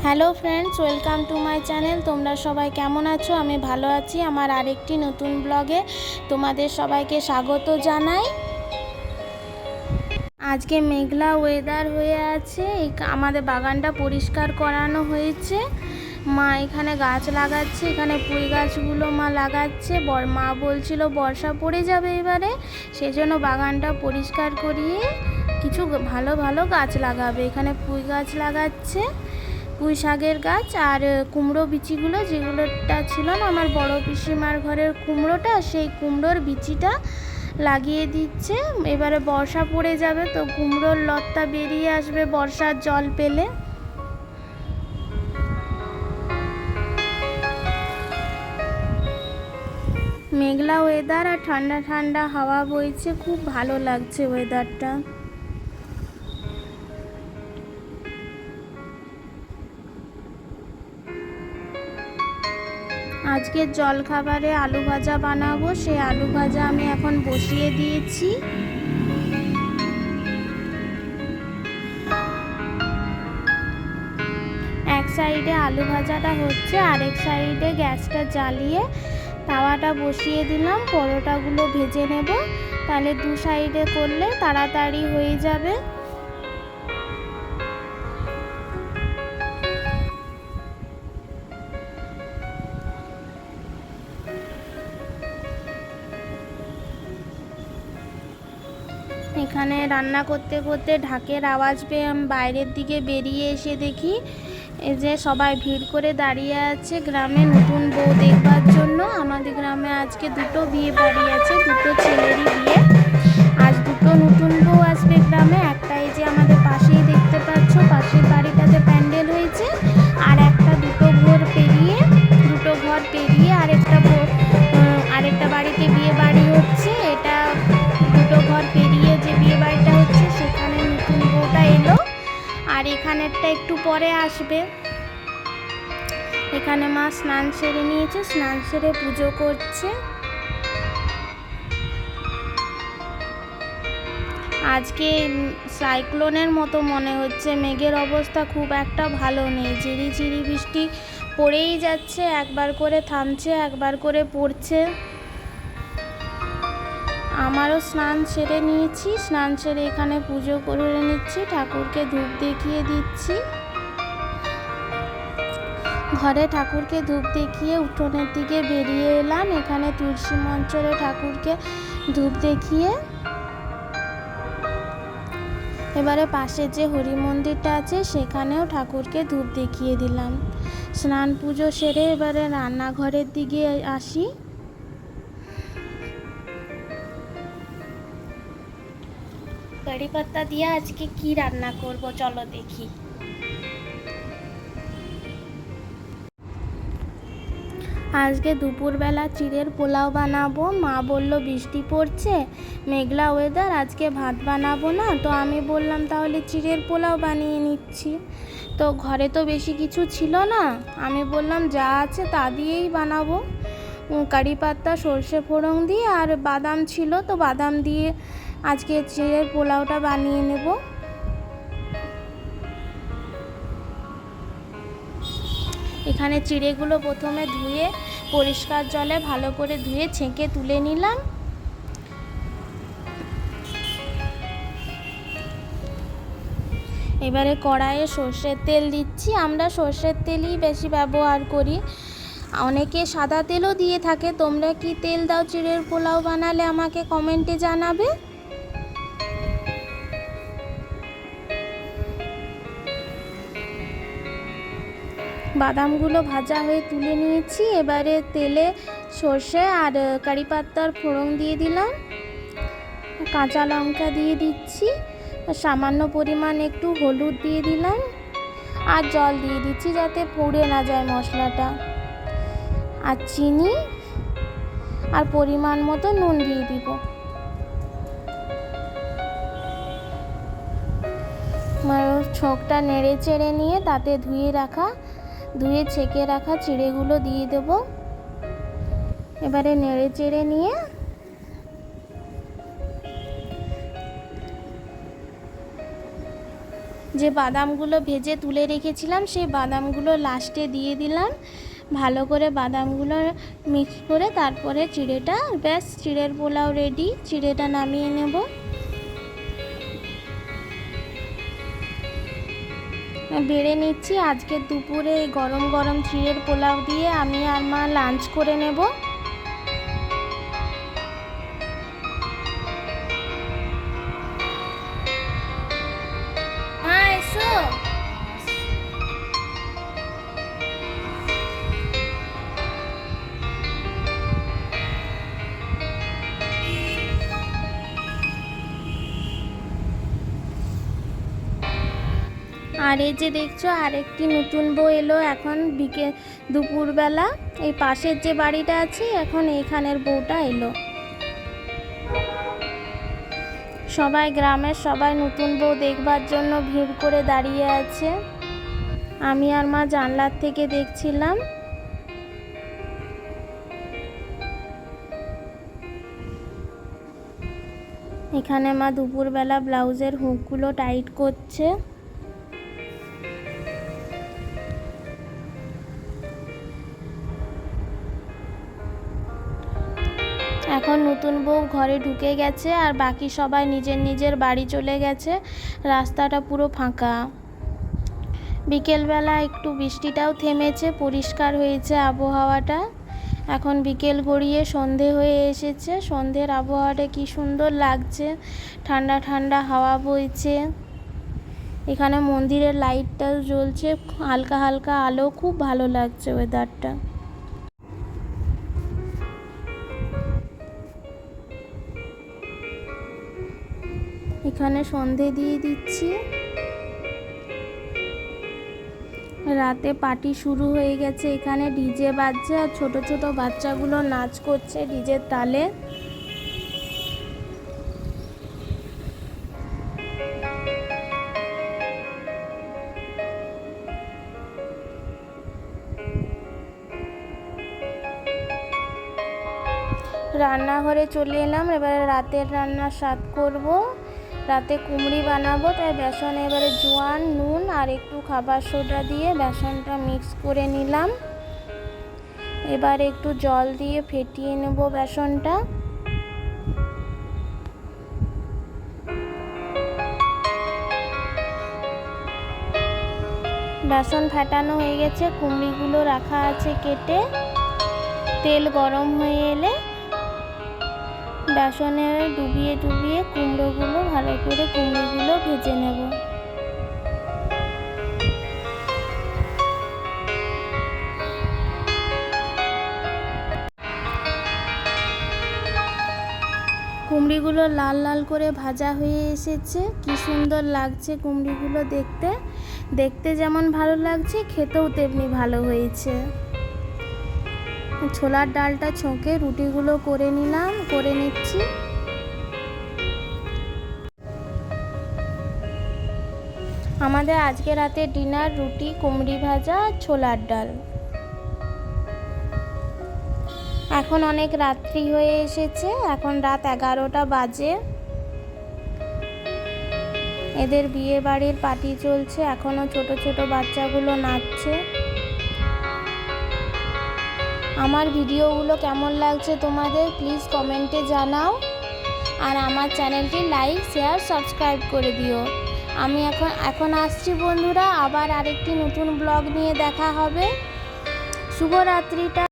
Hello friends, welcome to my channel. তোমরা সবাই কেমন আছো? আমি ভালো আছি। আমার আরেকটি নতুন ব্লগে তোমাদের সবাইকে স্বাগত জানাই। আজকে মেঘলা ওয়েদার হয়ে আছে। আমাদের বাগানটা পরিষ্কার করানো হয়েছে। মা এখানে গাছ লাগাচ্ছে, এখানে পুঁই গাছগুলো মা লাগাচ্ছে। মা বলছিল বর্ষা পড়ে যাবে এবারে, সেজন্য বাগানটা পরিষ্কার করিয়ে কিছু ভালো ভালো গাছ লাগাবে। এখানে পুঁই গাছ লাগাচ্ছে, পুঁই শাকের গাছ, আর কুমড়ো বিচিগুলো যেগুলোটা ছিল না আমার বড় পিসিমার ঘরের কুমড়োটা, সেই কুমড়োর বিচিটা লাগিয়ে দিচ্ছে। এবারে বর্ষা পড়ে যাবে তো কুমড়োর লতা বেরিয়ে আসবে বর্ষার জল পেলে। মেঘলা ওয়েদার আর ঠান্ডা ঠান্ডা হাওয়া বইছে, খুব ভালো লাগছে ওয়েদারটা। আজকের জলখাবারে আলু ভাজা বানাবো। সেই আলু ভাজা আমি এখন বসিয়ে দিয়েছি। এক সাইডে আলু ভাজাটা হচ্ছে, আরেক সাইডে গ্যাসটা জ্বালিয়ে তাওয়াটা বসিয়ে দিলাম। পরোটাগুলো ভেজে নেব, তাহলে দু সাইডে করলে তাড়াতাড়ি হয়ে যাবে। এখানে রান্না করতে করতে ঢাকের আওয়াজ পেয়ে আমি বাইরের দিকে বেরিয়ে এসে দেখি এই যে সবাই ভিড় করে দাঁড়িয়ে আছে গ্রামে নতুন বউ দেখবার জন্য। আমাদের গ্রামে আজকে দুটো বিয়ে বাড়ি আছে, দুটো ছেলেরই বিয়ে। আজ দুটো নতুন বউ আসবে গ্রামে। একটা এই যে আমাদের পাশেই দেখতে পাচ্ছ, পাশের বাড়িটাতে প্যান্ডেল হয়েছে। আর একটা দুটো ঘর পেরিয়ে আরেকটা বাড়িতে বিয়ে বাড়ি হচ্ছে। এটা দুটো ঘর পেরিয়ে যে বিয়ে বাড়িটা হচ্ছে সেখানে নতুন বউটা এলো, আর এখানেরটা একটু পরে আসবে। এখানে মা স্নান সেরে নিয়েছে, স্নান সেরে পুজো করছে। আজকে সাইক্লোনের মতো মনে হচ্ছে, মেঘের অবস্থা খুব একটা ভালো নেই। ঝিরিঝিরি বৃষ্টি পড়েই যাচ্ছে, একবার করে থামছে, একবার করে পড়ছে। আমারও স্নান সেরে নিয়েছি, স্নান সেরে এখানে পুজো করে নিচ্ছি, ঠাকুরকে ধূপ দেখিয়ে দিচ্ছি। ঘরে ঠাকুরকে ধূপ দেখিয়ে উঠোনের দিকে বেরিয়ে এলাম। এখানে তুলসী মঞ্চরে ঠাকুরকে ধূপ দেখিয়ে এবারে পাশে যে হরি মন্দিরটা আছে সেখানেও ঠাকুরকে ধূপ দেখিয়ে দিলাম। স্নান পুজো সেরে এবারে রান্নাঘরের দিকে আসি। কারি পাতা দিয়ে আজকে কি রান্না করব চলো দেখি। আজকে দুপুরবেলা চিড়ের পোলাও বানাবো। মা বলল বৃষ্টি পড়ছে, মেঘলা ওয়েদার, আজকে ভাত বানাবো না। তো আমি বললাম তাহলে চিড়ের পোলাও বানিয়ে নিচ্ছি। তো ঘরে তো বেশি কিছু ছিল না, আমি বললাম যা আছে তা দিয়েই বানাবো। কারি পাতা সর্ষে ফোড়ন দিয়ে আর বাদাম ছিল, তো বাদাম দিয়ে আজকে চিড়ের পোলাওটা বানিয়ে নেব। এখানে চিড়েগুলো প্রথমে ধুয়ে পরিষ্কার জলে ভালো করে ধুয়ে ছেঁকে তুলে নিলাম। এবারে কড়াইয়ে সর্ষের তেল দিচ্ছি। আমরা সর্ষের তেলই বেশি ব্যবহার করি, অনেকে সাদা তেলও দিয়ে থাকে। তোমরা কি তেল দাও চিড়ের পোলাও বানালে আমাকে কমেন্টে জানাবে। বাদামগুলো ভাজা হয়ে তুলে নিয়েছি। এবারে তেলে সর্ষে আর কারি পাতার ফোড়ন দিয়ে দিলাম, কাঁচা লঙ্কা দিয়ে দিচ্ছি, সামান্য পরিমাণ একটু হলুদ দিয়ে দিলাম, আর জল দিয়ে দিচ্ছি যাতে পুড়ে না যায় মশলাটা, আর চিনি আর পরিমাণ মতো নুন দিয়ে দিব। ছোকটা নেড়ে চেড়ে নিয়ে তাতে ধুয়ে ছেঁকে রাখা চিড়েগুলো দিয়ে দেব। এবারে নেড়ে চেড়ে নিয়ে যে বাদামগুলো ভেজে তুলে রেখেছিলাম সেই বাদামগুলো লাস্টে দিয়ে দিলাম। ভালো করে বাদামগুলো মিক্স করে তারপরে চিড়েটা, ব্যাস চিড়ের পোলাও রেডি। চিড়েটা নামিয়ে নেব। বেড়ে নিচ্ছি। আজকে দুপুরে গরম গরম চিড়ের পোলাও দিয়ে আমি আর মা লাঞ্চ করে নেব। এসো। আর এই যে দেখছো আরেকটি নতুন বউ এলো এখন দুপুরবেলা। এই পাশের যে বাড়িটা আছে এখন এইখানের বউটা এলো। সবাই গ্রামের সবাই নতুন বউ দেখবার জন্য ভিড় করে দাঁড়িয়ে আছে। আমি আর মা জানলার থেকে দেখছিলাম। এখানে মা দুপুরবেলা ব্লাউজের হুকগুলো টাইট করছে। এখন নতুন বউ ঘরে ঢুকে গেছে আর বাকি সবাই নিজের নিজের বাড়ি চলে গেছে। রাস্তাটা পুরো ফাঁকা। বিকেলবেলা একটু বৃষ্টিটাও থেমেছে, পরিষ্কার হয়েছে আবহাওয়াটা। এখন বিকেল গড়িয়ে সন্ধে হয়ে এসেছে। সন্ধ্যের আবহাওয়াটা কি সুন্দর লাগছে, ঠান্ডা ঠান্ডা হাওয়া বইছে। এখানে মন্দিরের লাইটটাও জ্বলছে, হালকা হালকা আলো, খুব ভালো লাগছে ওয়েদারটা। এখানে সন্ধে দিয়ে দিচ্ছি। রাতে পার্টি শুরু হয়ে গেছে। এখানে ডিজে বাজছে আর ছোট ছোট বাচ্চাগুলো নাচ করছে ডিজের তালে। রান্নাঘরে চলে এলাম। এবারে রাতের রান্না স্টার্ট করব। রাতে কুমড়ি বানাবো, তাই বেসনে এবারে জোয়ান, নুন আর একটু খাবার সোডা দিয়ে বেসনটা মিক্স করে নিলাম। এবার একটু জল দিয়ে ফেটিয়ে নেব বেসনটা। বেসন ফেটানো হয়ে গেছে, কুমড়িগুলো রাখা আছে কেটে। তেল গরম হয়ে এলে বেসনে ডুবিয়ে ডুবিয়ে কুমড়োগুলো ভালো করে কুমড়োগুলো ভেজে নেব। কুমড়িগুলো লাল লাল করে ভাজা হয়ে এসেছে। কি সুন্দর লাগছে কুমড়িগুলো দেখতে। দেখতে যেমন ভালো লাগছে, খেতেও তেমনি ভালো হয়েছে। ছোলার ডালটা ছকে রুটিগুলো করে নিচ্ছি। আমাদের আজকে রাতে ডিনার রুটি, কুমড়ি ভাজা আর ছোলার ডাল। এখন অনেক রাত্রি হয়ে এসেছে, এখন রাত 11টা বাজে। এদের বিয়ে বাড়ির পার্টি চলছে, এখনো ছোট ছোট বাচ্চাগুলো নাচছে। আমার ভিডিওগুলো কেমন লাগছে তোমাদের প্লিজ কমেন্টে জানাও। আর আমার চ্যানেলটি লাইক, শেয়ার, সাবস্ক্রাইব করে দিও। আমি এখন আসছি বন্ধুরা, আবার আরেকটি নতুন ব্লগ নিয়ে দেখা হবে। শুভরাত্রিটা।